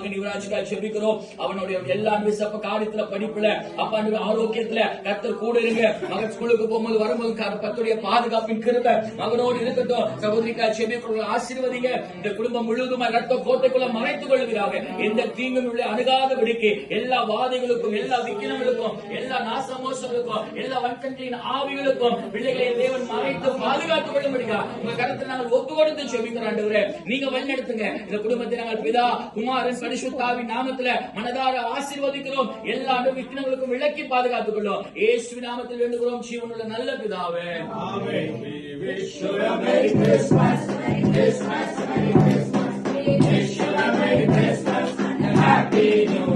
மகன் யுவராஜுக்காக ஜெபிக்கிறோம். அவனுடைய எல்லா விசப்ப காரியத்துல, படிப்புல, அப்பா ஆரோக்கியத்துல கர்த்தர் கூட இருங்க. மகன் ஸ்கூலுக்கு போகும்போது வரும்போது கர்த்தருடைய பாதுகாப்பின் கிருபை மகனோடு இருக்கட்டும். சகோதரிக்காக ஜெபிக்கிறவர்கள் ஆசீர்வதிங்க. இந்த குடும்பம் முழுவதுமா ரத்த கோட்டைக்குள்ள மறைத்துக் கொள்வீராக. எந்த தீங்கும் உள்ள அணுகாதபடிக்கு எல்லா வாதைகளுக்கும், எல்லா விக்கினங்களுக்கும், எல்லா நாசமோசங்களுக்கும், எல்லா வன்கண்களின் ஆவிகளுக்கும் பிள்ளைகளை தேவன் மறைத்து பாதுகாத்துக் கொள்ள முடியும். உங்க கருத்தை நாங்கள் ஒப்பு கொடுத்து ஜெபிக்கிறோம். ஆண்டவரே, நீங்க வழிநடத்துங்க. இந்த குடும்பத்தை நாங்கள் பிதா, குமாரன், பரிசுத்தாவின் நாமத்துல மனதார ஆசீர்வதிக்கிறோம். எல்லா விக்கினங்களுக்கும் விலக்கி பாதுகாத்துக் கொள்ளும். இயேசுவின் நாமத்தில் வேண்டுகிறோம் ஜீவனுள்ள நல்ல பிதாவே. ஆமென். We wish you a Merry Christmas, Merry Christmas, Merry Christmas. We wish you a Merry Christmas and a Happy New Year.